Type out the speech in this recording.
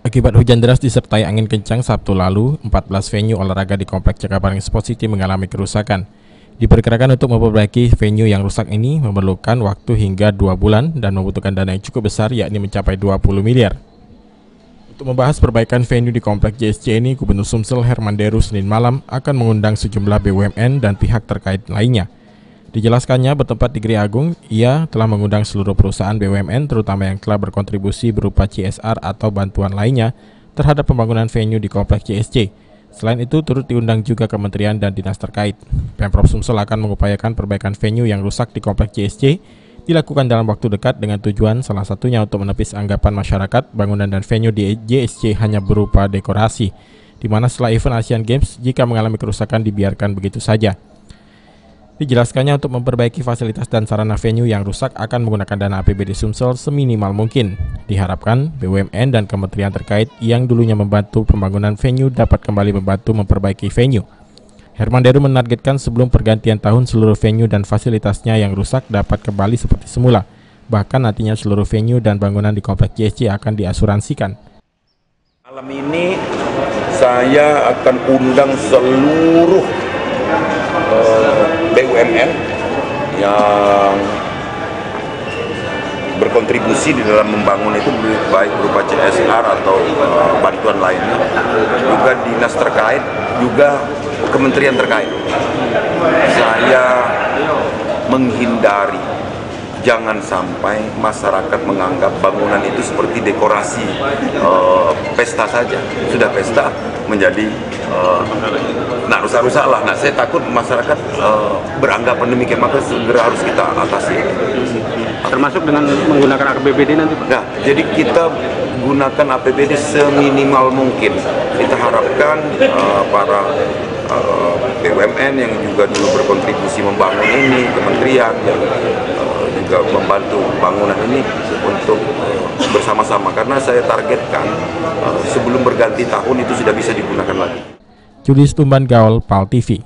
Akibat hujan deras disertai angin kencang Sabtu lalu, 14 venue olahraga di Komplek Jakabaring Sport City mengalami kerusakan. Diperkirakan untuk memperbaiki venue yang rusak ini memerlukan waktu hingga 2 bulan dan membutuhkan dana yang cukup besar, yakni mencapai 20 miliar. Untuk membahas perbaikan venue di Komplek JSC ini, Gubernur Sumsel Herman Deru Senin malam akan mengundang sejumlah BUMN dan pihak terkait lainnya. Dijelaskannya, bertempat di Gria Agung, ia telah mengundang seluruh perusahaan BUMN terutama yang telah berkontribusi berupa CSR atau bantuan lainnya terhadap pembangunan venue di Kompleks JSC. Selain itu, turut diundang juga kementerian dan dinas terkait. Pemprov Sumsel akan mengupayakan perbaikan venue yang rusak di Kompleks JSC dilakukan dalam waktu dekat dengan tujuan salah satunya untuk menepis anggapan masyarakat bangunan dan venue di JSC hanya berupa dekorasi, di mana setelah event Asian Games, jika mengalami kerusakan dibiarkan begitu saja. Dijelaskannya, untuk memperbaiki fasilitas dan sarana venue yang rusak akan menggunakan dana APBD Sumsel seminimal mungkin. Diharapkan BUMN dan kementerian terkait yang dulunya membantu pembangunan venue dapat kembali membantu memperbaiki venue. Herman Deru menargetkan sebelum pergantian tahun seluruh venue dan fasilitasnya yang rusak dapat kembali seperti semula. Bahkan nantinya seluruh venue dan bangunan di Kompleks JSC akan diasuransikan. Malam ini saya akan undang seluruh BUMN yang berkontribusi di dalam membangun itu, baik berupa CSR atau bantuan lainnya, juga dinas terkait, juga kementerian terkait. Saya menghindari jangan sampai masyarakat menganggap bangunan itu seperti dekorasi pesta saja. Sudah pesta menjadi rusak-rusak lah. Nah, saya takut masyarakat beranggapan demikian, maka segera harus kita atasi. Termasuk dengan menggunakan APBD nanti, Pak? Nah, jadi kita gunakan APBD seminimal mungkin. Kita harapkan para BUMN yang juga dulu berkontribusi membangun ini, kementerian yang juga membantu bangunan ini untuk bersama-sama, karena saya targetkan sebelum berganti tahun itu sudah bisa digunakan lagi. Julius Tumban Gaul, PAL TV.